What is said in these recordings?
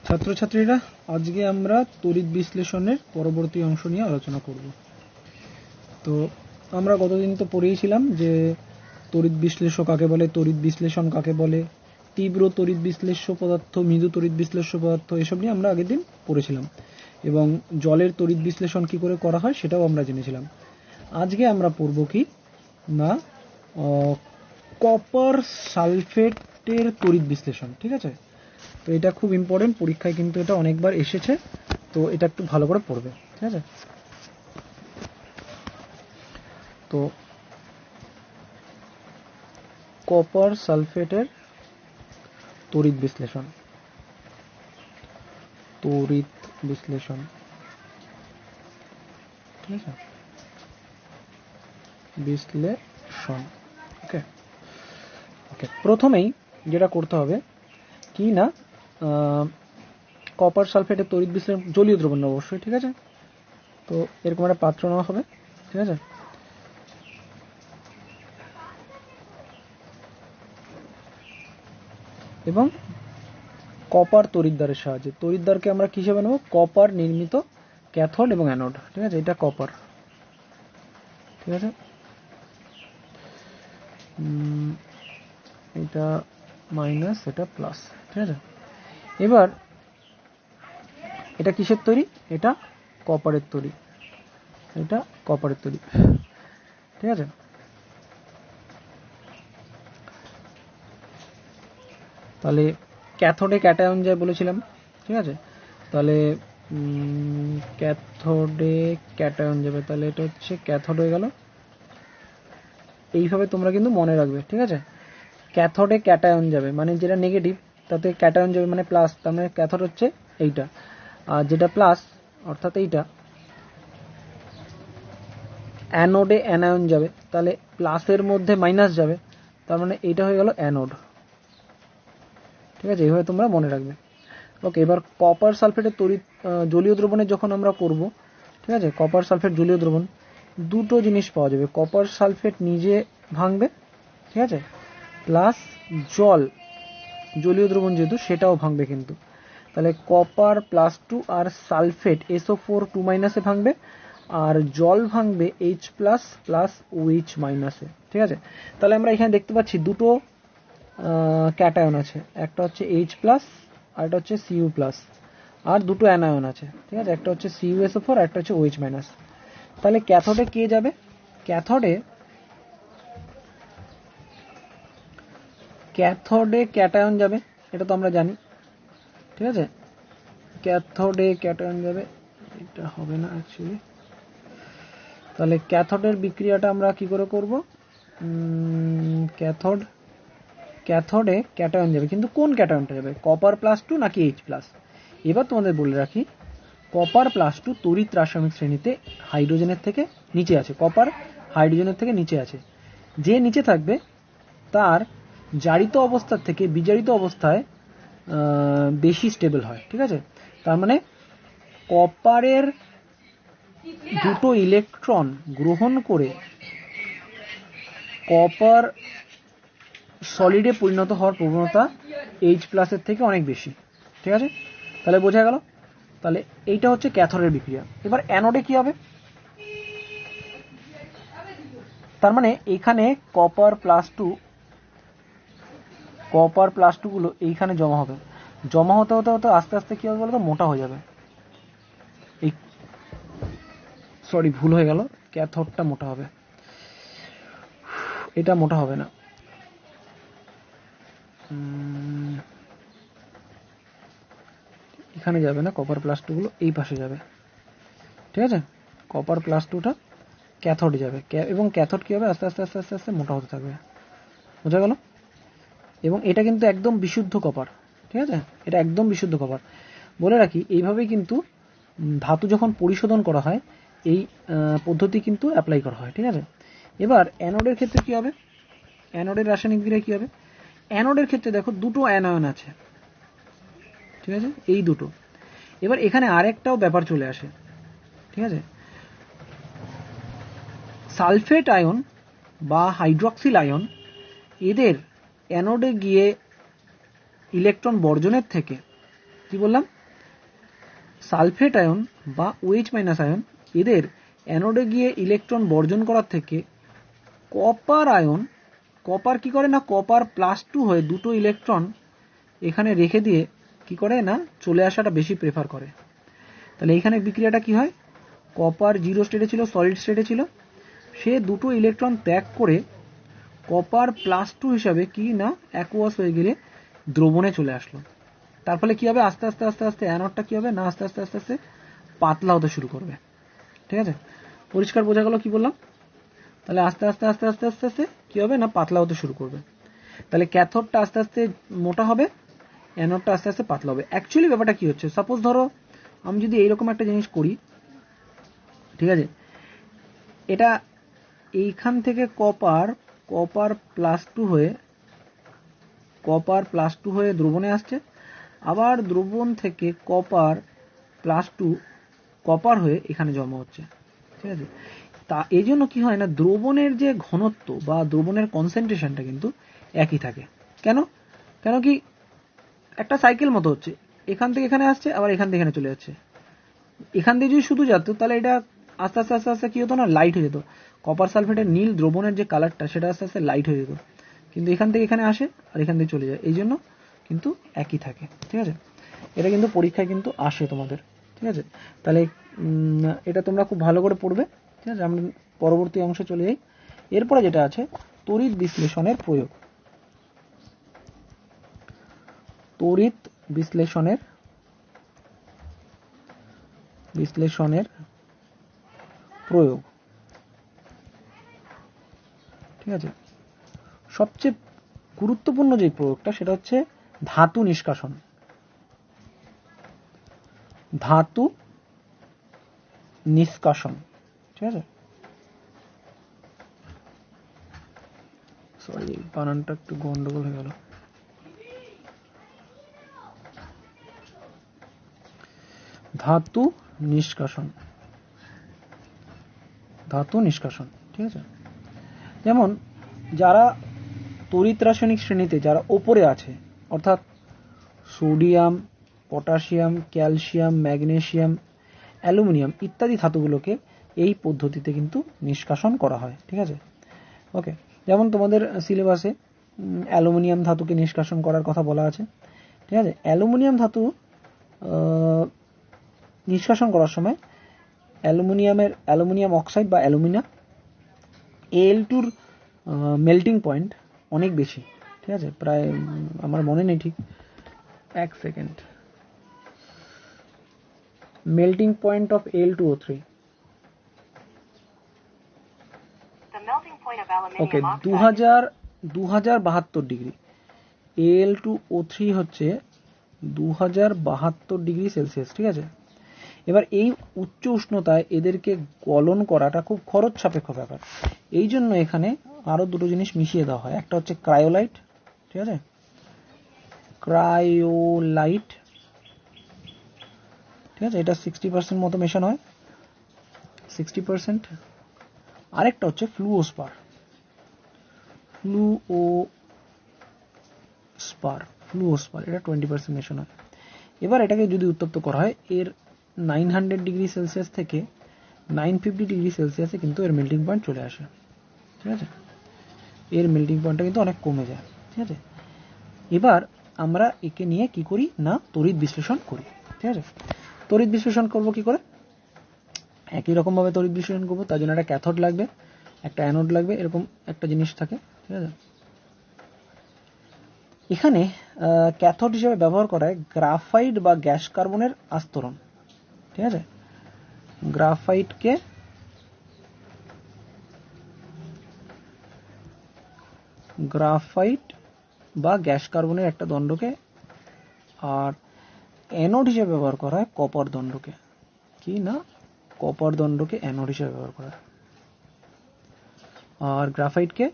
ছাত্রছাত্রীরা, আজকে আমরা তড়িৎ বিশ্লেষণের পরবর্তী অংশ নিয়ে আলোচনা করব। তো আমরা গতদিন তো পড়েইছিলাম যে তড়িৎ বিশ্লেষণ কাকে বলে, তড়িৎ বিশ্লেষণ কাকে বলে, তীব্র তড়িৎ বিশ্লেষ্য পদার্থ, মৃদু তড়িৎ বিশ্লেষ্য পদার্থ, এসব নিয়ে আমরা আগের দিন পড়েছিলাম এবং জলের তড়িৎ বিশ্লেষণ কি করে করা হয় সেটাও আমরা জেনেছিলাম। আজকে আমরা পড়ব কি না কপার সালফেটের তড়িৎ বিশ্লেষণ। ঠিক আছে, তো এটা খুব ইম্পর্টেন্ট, পরীক্ষায় কিন্তু এটা অনেকবার এসেছে, তো এটা একটু ভালো করে পড়বে। ঠিক আছে, তো কপার সালফেটের তড়িৎ বিশ্লেষণ, তড়িৎ বিশ্লেষণ। ঠিক আছে, বিশ্লেষণ। ওকে ওকে, প্রথমেই যেটা করতে হবে কি না, কপার সালফেটের তড়িৎ বিশ্লেষণ জলীয় দ্রবণ অবশ্যই। ঠিক আছে, তো এরকম একটা পাত্র নেওয়া হবে। ঠিক আছে, এবং কপার তড়িৎদ্বারের সাহায্যে, তড়িৎদ্বারকে আমরা কি হিসেবে নেব, কপার নির্মিত ক্যাথোড এবং অ্যানোড। ঠিক আছে, এটা কপার। ঠিক আছে, এটা মাইনাস, এটা প্লাস। ঠিক আছে, এবার এটা কিসের তৈরি, এটা কপারের তৈরি, এটা কপারের তৈরি। ঠিক আছে, তাহলে ক্যাথোডে ক্যাটায়ন যায় বলেছিলাম। ঠিক আছে, তাহলে ক্যাথোডে ক্যাটায়ন যাবে, তাহলে এটা হচ্ছে ক্যাথোড হয়ে গেল। এইভাবে তোমরা কিন্তু মনে রাখবে। ঠিক আছে, ক্যাথোডে ক্যাটায়ন যাবে মানে যেটা নেগেটিভ তাতে ক্যাটায়ন যাবে মানে প্লাস, তার মানে ক্যাথোড হচ্ছে এইটা, আর যেটা প্লাস অর্থাৎ এইটা অ্যানোডে অ্যানায়ন যাবে, তাহলে প্লাসের মধ্যে মাইনাস যাবে, তার মানে এইটা হয়ে গেল অ্যানোড। ঠিক আছে, এইভাবে তোমরা মনে রাখবে। ওকে, এবার কপার সালফেটের তড়িৎ জলীয় দ্রবণে যখন আমরা করব, ঠিক আছে, কপার সালফেট জলীয় দ্রবণ, দুটো জিনিস পাওয়া যাবে, কপার সালফেট নিজে ভাঙবে, ঠিক আছে, প্লাস জল জলীয় দ্রবণ যেহেতু সেটাও ভাঙবে কিন্তু। তাহলে কপার +2 আর সালফেট SO4 2- ভাঙবে, আর জল ভাঙবে H+ প্লাস OH-। ঠিক আছে, তাহলে আমরা এখানে দেখতে পাচ্ছি দুটো ক্যাটায়ন আছে, একটা হচ্ছে H+ আর একটা হচ্ছে Cu+, আর দুটো অ্যানায়ন আছে। ঠিক আছে, একটা হচ্ছে CuSO4 আর একটা হচ্ছে OH-। তাহলে ক্যাথোডে কে যাবে, ক্যাথোডে ক্যাটায়ন যাবে, এটা তো আমরা জানি। ঠিক আছে, ক্যাথোডে ক্যাটায়ন যাবে, এটা হবে না অ্যাকচুয়ালি। তাহলে ক্যাথোডের বিক্রিয়াটা আমরা কি করে করব, ক্যাথোডে ক্যাটায়ন যাবে, কিন্তু কোন ক্যাটায়নটা যাবে, কপার +2 নাকি H+। এবার তোমাদের বলে রাখি, কপার +2 তড়িৎ রাসায়নিক শ্রেণীতে হাইড্রোজেনের থেকে নিচে আছে, কপার হাইড্রোজেনের থেকে নিচে আছে। যে নিচে থাকবে তার জারিত অবস্থার থেকে বিজারিত অবস্থায় বেশি স্টেবল হয়। ঠিক আছে, তার মানে কপারের দুটো ইলেকট্রন গ্রহণ করে কপার সলিডে পরিণত হওয়ার প্রবণতা H+ এর থেকে অনেক বেশি। ঠিক আছে, তাহলে বোঝা গেল। তাহলে এইটা হচ্ছে ক্যাথোডের বিক্রিয়া। এবার অ্যানোডে কি হবে, তার মানে এখানে কপার +2 গুলো এইখানে জমা হবে, জমা হতে হতে হতে আস্তে আস্তে কি হবে বলতো, মোটা হয়ে যাবে। এই সরি, ভুল হয়ে গেল, ক্যাথোডটা মোটা হবে, এটা মোটা হবে না। এখানে যাবে না, কপার +2 গুলো এই পাশে যাবে। ঠিক আছে, কপার +2টা ক্যাথোডে যাবে, এবং ক্যাথোড কি হবে, আস্তে আস্তে আস্তে আস্তে আস্তে মোটা হতে থাকবে। বোঝা গেল। এবং এটা কিন্তু একদম বিশুদ্ধ কপার। ঠিক আছে, এটা একদম বিশুদ্ধ কপার। বলে রাখি, এইভাবেই কিন্তু ধাতু যখন পরিশোধন করা হয় এই পদ্ধতি কিন্তু অ্যাপ্লাই করা হয়। ঠিক আছে, এবার অ্যানোডের ক্ষেত্রে কি হবে, অ্যানোডের রাসায়নিক বিক্রিয়া কি হবে, অ্যানোডের ক্ষেত্রে দেখো দুটো অ্যানায়ন আছে। ঠিক আছে, এই দুটো। এবার এখানে আরেকটাও ব্যাপার চলে আসে। ঠিক আছে, সালফেট আয়ন বা হাইড্রক্সিল আয়ন এদের অ্যানোডে গিয়ে ইলেকট্রন বর্জনের থেকে কি বললাম, সালফেট আয়ন বা OH মাইনাস আয়ন এদের অ্যানোডে গিয়ে ইলেকট্রন বর্জন করার থেকে কপার আয়ন, কপার কি করে না কপার +2 হয়ে দুটো ইলেকট্রন এখানে রেখে দিয়ে কি করে না চলে আসাটা বেশি প্রেফার করে। তাহলে এখানে বিক্রিয়াটা কি হয়, কপার 0 স্টেটে ছিল, সলিড স্টেটে ছিল, সে দুটো ইলেকট্রন ত্যাগ করে কপার +2 হিসাবে কি না অ্যাকুয়াস হয়ে গেলে দ্রবণে চলে আসলো। তার ফলে কি হবে, আস্তে আস্তে আস্তে আস্তে অ্যানোডটা কি হবে না আস্তে আস্তে আস্তে আস্তে পাতলা হতে শুরু করবে। ঠিক আছে, পরিষ্কার বোঝা গেল কি বললাম? তাহলে আস্তে আস্তে আস্তে আস্তে আস্তে আস্তে কি হবে না পাতলা হতে শুরু করবে। তাহলে ক্যাথোডটা আস্তে আস্তে মোটা হবে, অ্যানোডটা আস্তে আস্তে পাতলা হবে। অ্যাকচুয়ালি ব্যাপারটা কি হচ্ছে, সাপোজ ধরো আমি যদি এইরকম একটা জিনিস করি, ঠিক আছে, এটা এইখান থেকে কপার +2 হয়ে দ্রবণে আসছে, আবার দ্রবণ থেকে কপার +2 কপার হয়ে এখানে জমা হচ্ছে। ঠিক আছে, তা এই জন্য কি হয় না দ্রবণের যে ঘনত্ব বা দ্রবণের কনসেন্ট্রেশনটা কিন্তু একই থাকে। কেন কেন কি একটা সাইকেল মতো হচ্ছে, এখান থেকে এখানে আসছে আবার এখান থেকে এখানে চলে যাচ্ছে। এখান দিয়ে যদি শুধু যেত তাহলে এটা আস্তে আস্তে আস্তে আস্তে কি হতো না লাইট হয়ে যেত, কপার সালফেটের নীল দ্রবণের যে কালারটা সেটা আস্তে আস্তে লাইট হয়ে যেত। কিন্তু এখান থেকে এখানে আসে আর এখান থেকে চলে যায়, এই জন্য কিন্তু একই থাকে। ঠিক আছে, এটা কিন্তু পরীক্ষায় কিন্তু আসে তোমাদের। ঠিক আছে, তাহলে এটা তোমরা খুব ভালো করে পড়বে। ঠিক আছে, আমরা পরবর্তী অংশে চলে যাই। এরপরে যেটা আছে তড়িৎ বিশ্লেষণের প্রয়োগ। তড়িৎ বিশ্লেষণের প্রয়োগ। ঠিক আছে, সবচেয়ে গুরুত্বপূর্ণ যে প্রয়োগটা সেটা হচ্ছে ধাতু নিষ্কাশন। ঠিক আছে, সরি বানানটা একটু গন্ডগোল হয়ে গেল। ধাতু নিষ্কাশন। ঠিক আছে, যেমন যারা তড়িৎ রাসায়নিক শ্রেণীতে যারা ওপরে আছে, অর্থাৎ sodium, potassium, calcium, magnesium, aluminium ইত্যাদি ধাতুগুলোকে এই পদ্ধতিতে কিন্তু নিষ্কাশন করা হয়। ঠিক আছে, ওকে, যেমন তোমাদের সিলেবাসে অ্যালুমিনিয়াম ধাতুকে নিষ্কাশন করার কথা বলা আছে। ঠিক আছে, অ্যালুমিনিয়াম ধাতু নিষ্কাশন করার সময় অ্যালুমিনিয়াম অক্সাইড বা অ্যালুমিনা Al2-র মেল্টিং পয়েন্ট অনেক বেশি। ঠিক আছে, প্রায় আমার মনে নেই ঠিক, এক second, melting point of Al2O3, okay, 2072 degree. Al2O3 হচ্ছে 2072 ডিগ্রি সেলসিয়াস। ঠিক আছে, এবার এই উচ্চ উষ্ণতায় এদেরকে গলন করাটা খুব খরচ সাপেক্ষ ব্যাপার, এই জন্য এখানে আরো দুটো জিনিস মিশিয়ে দেওয়া হয়। একটা হচ্ছে ক্রায়োলাইট। ঠিক আছে, ক্রায়োলাইট, ঠিক আছে, এটা 60% মতো মেশানো হয়, 60%। আরেকটা হচ্ছে ফ্লুওস্পার, এটা 20% মেশানো হয়। এবার এটাকে যদি উত্তপ্ত করা হয়, এর 900 ডিগ্রি সেলসিয়াস থেকে 950 ডিগ্রি সেলসিয়াসে কিন্তু এর মেল্টিং পয়েন্ট চলে আসে। ঠিক আছে, এর মেল্টিং পয়েন্টটা কিন্তু অনেক কমে যায়। ঠিক আছে, এবার আমরা একে নিয়ে কি করি না তড়িৎ বিশ্লেষণ করি। ঠিক আছে, তড়িৎ বিশ্লেষণ করব কি করে, একই রকম ভাবে তড়িৎ বিশ্লেষণ করবো। তার জন্য একটা ক্যাথোড লাগবে, একটা অ্যানোড লাগবে, এরকম একটা জিনিস থাকে। ঠিক আছে, এখানে ক্যাথোড হিসেবে ব্যবহার করা হয় গ্রাফাইট বা গ্যাস কার্বনের আস্তরণ। ঠিক আছে, গ্রাফাইট বা গ্যাস কার্বনের একটা দণ্ডকে, আর অ্যানোড হিসেবে ব্যবহার করা হয় কপার দণ্ডকে। কি না কপার দণ্ডকে অ্যানোড হিসেবে ব্যবহার করা হয়, আর গ্রাফাইটকে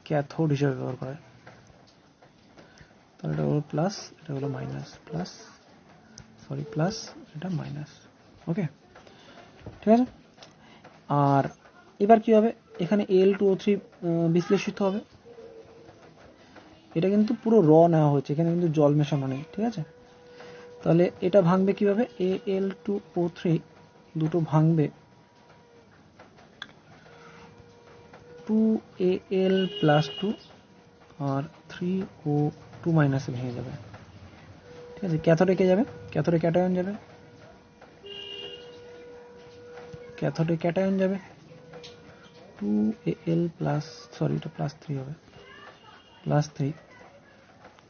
ক্যাথোড হিসেবে ব্যবহার করা হয়। তাহলে এটা হলো প্লাস, এটা হলো মাইনাস, প্লাস এটা মাইনাস। ওকে, ঠিক আছে, আর এবার কি হবে, এখানে Al2O3 বিশ্লেষিত হবে। এটা কিন্তু পুরো র নেওয়া হয়েছে, এখানে কিন্তু জল মেশানো নেই। ঠিক আছে, তাহলে এটা ভাঙবে কিভাবে, Al2O3 দুটো ভাঙবে 2Al+2 আর 3O2- ভেঙে যাবে। ঠিক আছে, ক্যাথোডে কে যাবে, ক্যাথোডে ক্যাটায়ন যাবে, ক্যাথোডে ক্যাটায়ন যাবে 2Al+, সরি এটা +3 হবে, +3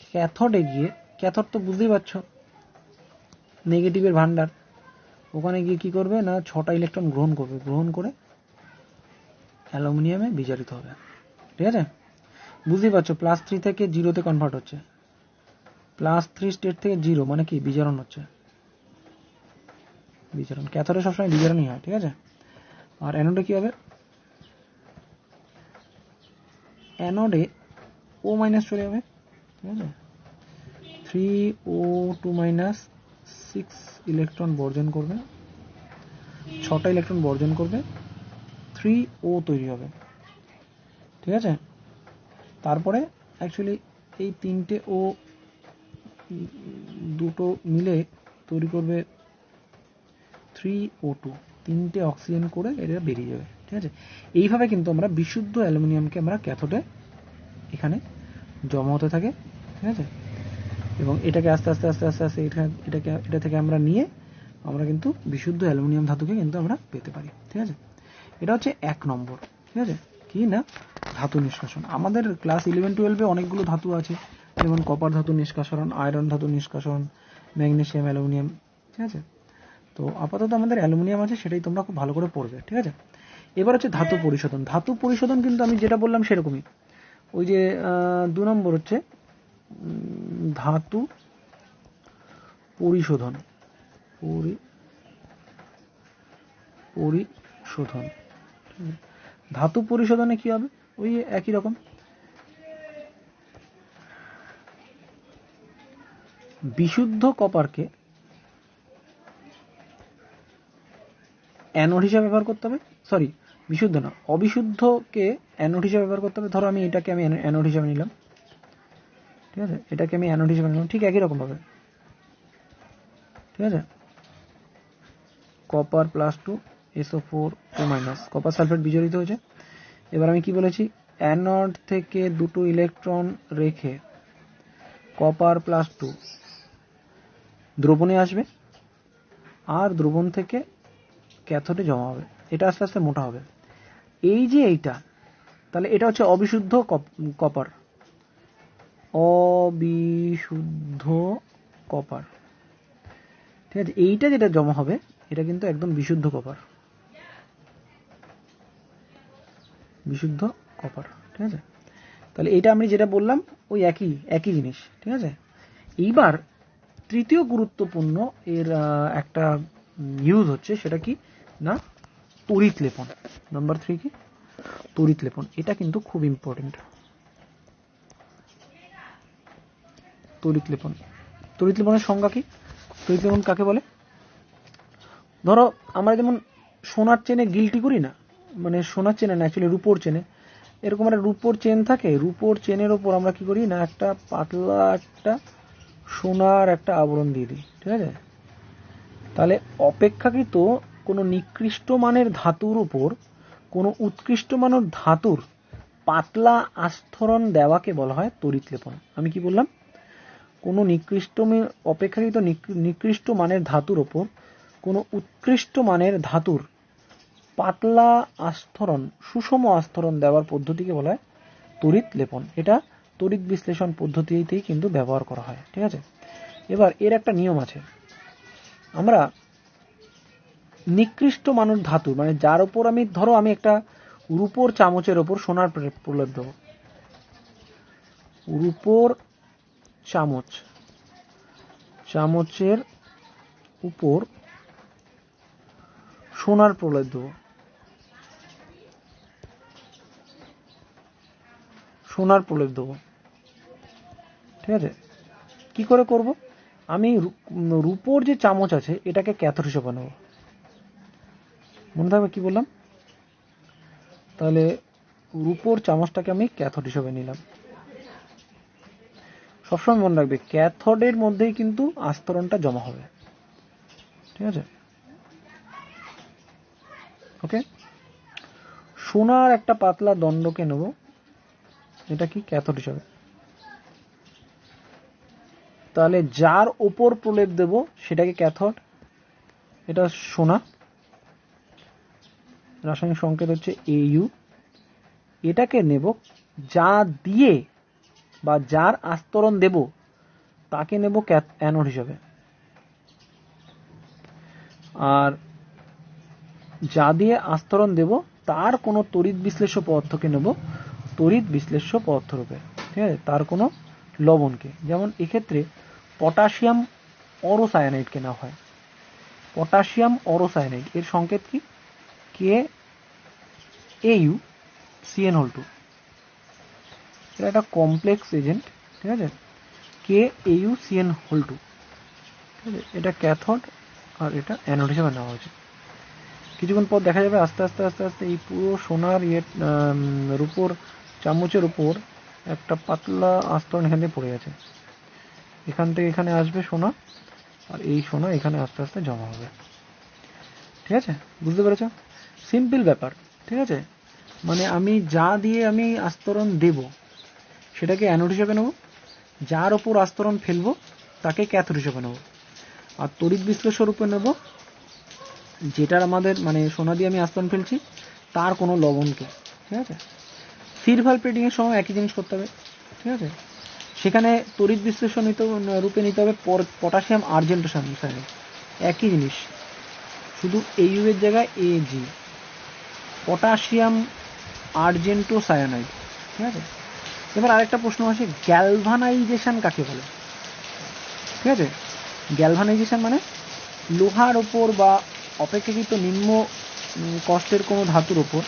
ক্যাথোডে গিয়ে, ক্যাথোড তো বুঝতেই পারছো নেগেটিভের ভান্ডার, ওখানে গিয়ে কি করবে না 6টা ইলেকট্রন গ্রহণ করবে, গ্রহণ করে অ্যালুমিনিয়ামে বিজারিত হবে। ঠিক আছে, বুঝতেই পারছো +3 থেকে 0-তে কনভার্ট হচ্ছে, +3 স্টেট থেকে 0 মানে কি বিজারণ হচ্ছে, বিজারণ, ক্যাথোডে সবসময় বিজারণই হয়। ঠিক আছে, আর অ্যানোডে কি হবে, অ্যানোডে O- চলে যাবে। ঠিক আছে, 3O2- 6 ইলেকট্রন বর্জন করবে, 6টা ইলেকট্রন বর্জন করবে, 3O তৈরি হবে। ঠিক আছে, তারপরে অ্যাকচুয়ালি এই 3টে ও দুটো মিলে তৈরি করবে 3O2, 3টে অক্সিজেন করে এটা বেরিয়ে যাবে। ঠিক আছে, এইভাবে কিন্তু আমরা বিশুদ্ধ অ্যালুমিনিয়ামকে আমরা ক্যাথোডে এখানে জমা হতে থাকে। ঠিক আছে, এবং এটাকে আস্তে আস্তে আস্তে আস্তে আস্তে এটা থেকে আমরা নিয়ে আমরা কিন্তু বিশুদ্ধ অ্যালুমিনিয়াম ধাতুকে কিন্তু আমরা পেতে পারি। ঠিক আছে, এটা হচ্ছে 1 নম্বর। ঠিক আছে, কি না ধাতু নিষ্কাশন। আমাদের ক্লাস 11-12-এ অনেকগুলো ধাতু আছে, যেমন কপার ধাতু নিষ্কাশন, আয়রন ধাতু নিষ্কাশন, ম্যাগনেসিয়াম, অ্যালুমিনিয়াম। ঠিক আছে, তো আপাতত আমাদের অ্যালুমিনিয়াম আছে, সেটাই তোমরা খুব ভালো করে পড়বে। ঠিক আছে, এবার হচ্ছে ধাতু পরিশোধন। ধাতু পরিশোধন কিন্তু আমি যেটা বললাম সেরকমই, ওই যে 2 নম্বর হচ্ছে ধাতু পরিশোধন, পরিশোধন। ধাতু পরিশোধনে কি হবে, ওই একই রকম, বিশুদ্ধ কপারকে অ্যানোড হিসাবে ব্যবহার করতে হবে, সরি বিশুদ্ধ না, অবিশুদ্ধকে অ্যানোড হিসাবে ব্যবহার করতে হবে। ধরো আমি এটাকে আমি অ্যানোড হিসাবে নিলাম, ঠিক আছে, এটাকে আমি অ্যানোড হিসাবে নিলাম, ঠিক একই রকম ভাবে। ঠিক আছে, কপার +2 SO4 2-, কপার সালফেট বিজড়িত হয়েছে। এবার আমি কি বলেছি, অ্যানোড থেকে দুটো ইলেকট্রন রেখে কপার +2 দ্রবণে আসবে, আর দ্রবণ থেকে ক্যাথোডে জমা হবে, এটা আস্তে আস্তে মোটা হবে। এই যে এইটা, তাহলে এটা হচ্ছে অবিশুদ্ধ কপার, অবিশুদ্ধ কপার। ঠিক আছে, এইটা যেটা জমা হবে এটা কিন্তু একদম বিশুদ্ধ কপার, বিশুদ্ধ কপার। ঠিক আছে, তাহলে এটা আমি যেটা বললাম ওই একই জিনিস। ঠিক আছে, এইবার তৃতীয় গুরুত্বপূর্ণ এর একটা ইউজ হচ্ছে, সেটা কি না তড়িৎ লেপন। নাম্বার 3 কি তড়িৎ লেপন, এটা কিন্তু খুব ইম্পর্টেন্ট। তড়িৎ লেপন, তড়িৎ লেপনের সংজ্ঞা কি, তড়িৎ লেপন কাকে বলে, ধরো আমরা যেমন সোনার চেনে গিল্টি করি না, মানে সোনার চেনে না অ্যাকচুয়ালি রূপোর চেনে, এরকম একটা রূপোর চেন থাকে, রূপোর চেনের ওপর আমরা কি করি না একটা পাতলা একটা সোনার একটা আবরণ দিয়ে দিই। ঠিক আছে, তাহলে অপেক্ষাকৃত কোনো নিকৃষ্ট মানের ধাতুর উপর কোনো উৎকৃষ্ট মানের ধাতুর পাতলা আস্তরণ দেওয়াকে বলা হয় তড়িৎ লেপন। আমি কি বললাম, কোনো অপেক্ষাকৃত নিকৃষ্ট মানের ধাতুর ওপর কোনো উৎকৃষ্ট মানের ধাতুর পাতলা আস্তরণ, সুষম আস্তরণ দেওয়ার পদ্ধতিকে বলা হয় তড়িৎ লেপন। এটা তড়িৎ বিশ্লেষণ পদ্ধতিতেই কিন্তু ব্যবহার করা হয়। ঠিক আছে, এবার এর একটা নিয়ম আছে, আমরা নিকৃষ্ট মানের ধাতু মানে যার উপর আমি ধরো আমি একটা রূপোর চামচের ওপর সোনার প্রলেপ দেবো, রূপোর চামচের উপর সোনার প্রলেপ দেবো, সোনার প্রলেপ দেবো। ঠিক আছে, কি করে করব, আমি রূপোর যে চামচ আছে এটাকে ক্যাথোড হিসেবে নেব, মনে থাকবে কি বললাম, তাহলে রূপোর চামচটাকে আমি ক্যাথোড হিসেবে নিলাম, সবসময় মনে রাখবে ক্যাথোডের মধ্যেই কিন্তু আস্তরণটা জমা হবে। ঠিক আছে, ওকে। সোনার একটা পাতলা দণ্ডকে নেব, এটা কি ক্যাথোড হিসাবে। তাহলে যার উপর প্রলেপ দেব সেটাকে ক্যাথোড, এটা সোনা, রাসায়নিক সংকেত হচ্ছে AU। এটাকে নেব, যা দিয়ে বা যার আস্তরণ দেব তাকে নেব অ্যানোড হিসাবে। আর যা দিয়ে আস্তরণ দেব তার কোনো তড়িৎ বিশ্লেষ্য পদার্থকে নেব তড়িৎ বিশ্লেষ্য পদার্থ রূপে। ঠিক আছে, তার কোনো লবণকে, যেমন এক্ষেত্রে পটাশিয়াম অরোসায়ানাইডকে নেওয়া হয়। পটাশিয়াম অরোসায়ানাইড এর সংকেত কি? KAU CN2। এটা একটা কমপ্লেক্স এজেন্ট। ঠিক আছে, KAU CN2। ঠিক আছে, এটা ক্যাথোড আর এটা অ্যানোড হিসেবে নেওয়া হয়েছে। কিছুক্ষণ পর দেখা যাবে আস্তে আস্তে আস্তে আস্তে এই পুরো সোনার রূপোর চামচের উপর একটা পাতলা আস্তরণ এখান থেকে পড়ে গেছে। এখান থেকে এখানে আসবে সোনা, আর এই সোনা এখানে আস্তে আস্তে জমা হবে। ঠিক আছে, বুঝতে পেরেছ? সিম্পল ব্যাপার। ঠিক আছে, মানে আমি যা দিয়ে আমি আস্তরণ দেব সেটাকে অ্যানোড হিসেবে নেব, যার ওপর আস্তরণ ফেলবো তাকে ক্যাথোড হিসেবে নেব, আর তড়িৎ বিশ্লেষ্য রূপে নেব যেটার আমাদের মানে সোনা দিয়ে আমি আস্তরণ ফেলছি তার কোনো লবণকে। ঠিক আছে, সিড ভালভ প্লেটিং এর সময় একই জিনিস করতে হবে। ঠিক আছে, সেখানে তড়িৎ বিশ্লেষণ রূপে নিতে হবে পটাশিয়াম আর্জেন্টোসায়ানাইড, একই জিনিস, শুধু AU এর জায়গায় AG, পটাশিয়াম আর্জেন্টোসায়ানাইড। ঠিক আছে, এবার আরেকটা প্রশ্ন আসে, গ্যালভানাইজেশন কাকে বলে? ঠিক আছে, গ্যালভানাইজেশন মানে লোহার ওপর বা অপেক্ষাকৃত নিম্ন কষ্টের কোনো ধাতুর ওপর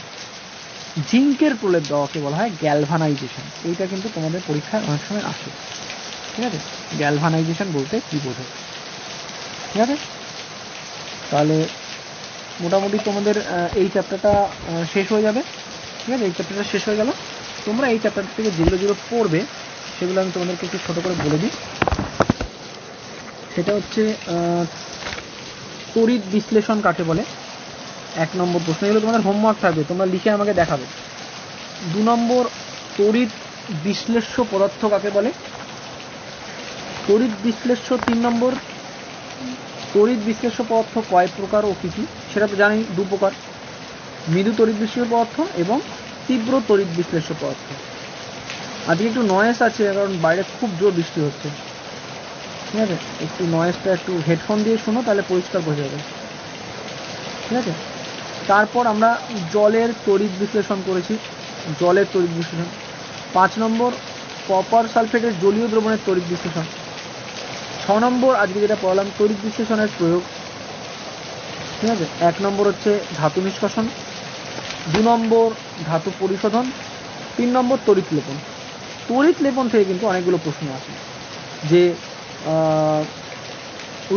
জিঙ্কের প্রলেপ দেওয়াকে বলা হয় গ্যালভানাইজেশন। এইটা কিন্তু তোমাদের পরীক্ষায় অনেক সময় আসে। ঠিক আছে, গ্যালভানাইজেশন বলতে কি বোঝো? ঠিক আছে, তাহলে মোটামুটি তোমাদের এই চ্যাপ্টারটা শেষ হয়ে যাবে। ঠিক আছে, এই চ্যাপ্টারটা শেষ হয়ে গেল। তোমরা এই চ্যাপ্টার থেকে যেগুলো যেগুলো পড়বে সেগুলো আমি তোমাদেরকে একটু ছোটো করে বলে দিই। সেটা হচ্ছে তড়িৎ বিশ্লেষণ কাকে বলে, 1 নম্বর প্রশ্ন। এগুলো তোমাদের হোমওয়ার্ক থাকবে, তোমরা লিখে আমাকে দেখাবে। 2 নম্বর, তড়িৎ বিশ্লেষ্য পদার্থ কাকে বলে? তড়িৎ বিশ্লেষ্য। 3 নম্বর, তড়িৎ বিশ্লেষ্য পদার্থ কয় প্রকার ও কী কী? সেটা তো জানি, 2 প্রকার, মৃদু তড়িৎ বিশ্লেষ্য পদার্থ এবং তীব্র তড়িৎ বিশ্লেষ্য পদার্থ। আজকে একটু নয়েজ আছে কারণ বাইরে খুব জোর বৃষ্টি হচ্ছে। ঠিক আছে, একটু নয়েজটা একটু হেডফোন দিয়ে শোনো, তাহলে পরিষ্কার বোঝা যাবে। ঠিক আছে, তারপর আমরা জলের তড়িৎ বিশ্লেষণ করেছি, জলের তড়িৎ বিশ্লেষণ। 5 নম্বর, কপার সালফেটের জলীয় দ্রবণের তড়িৎ বিশ্লেষণ। 6 নম্বর, আজকে যেটা পড়ালাম, তড়িৎ বিশ্লেষণের প্রয়োগ। ঠিক আছে, 1 নম্বর হচ্ছে ধাতু নিষ্কাশন, 2 নম্বর ধাতু পরিশোধন, 3 নম্বর তড়িৎ লেপন। তড়িৎ লেপন থেকে কিন্তু অনেকগুলো প্রশ্ন আসে, যে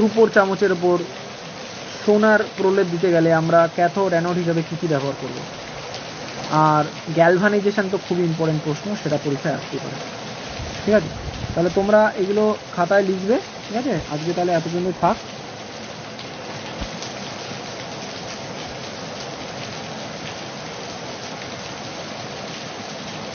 রূপোর চামচের ওপর সোনার প্রলেপ দিতে গেলে আমরা ক্যাথোড অ্যানোড হিসাবে কী কী ব্যবহার করব। আর গ্যালভানাইজেশন তো খুবই ইম্পর্টেন্ট প্রশ্ন, সেটা পরীক্ষায় আসতে পারে। ঠিক আছে, তাহলে তোমরা এগুলো খাতায় লিখবে। ঠিক আছে, আজকে তাহলে এত পর্যন্ত থাক।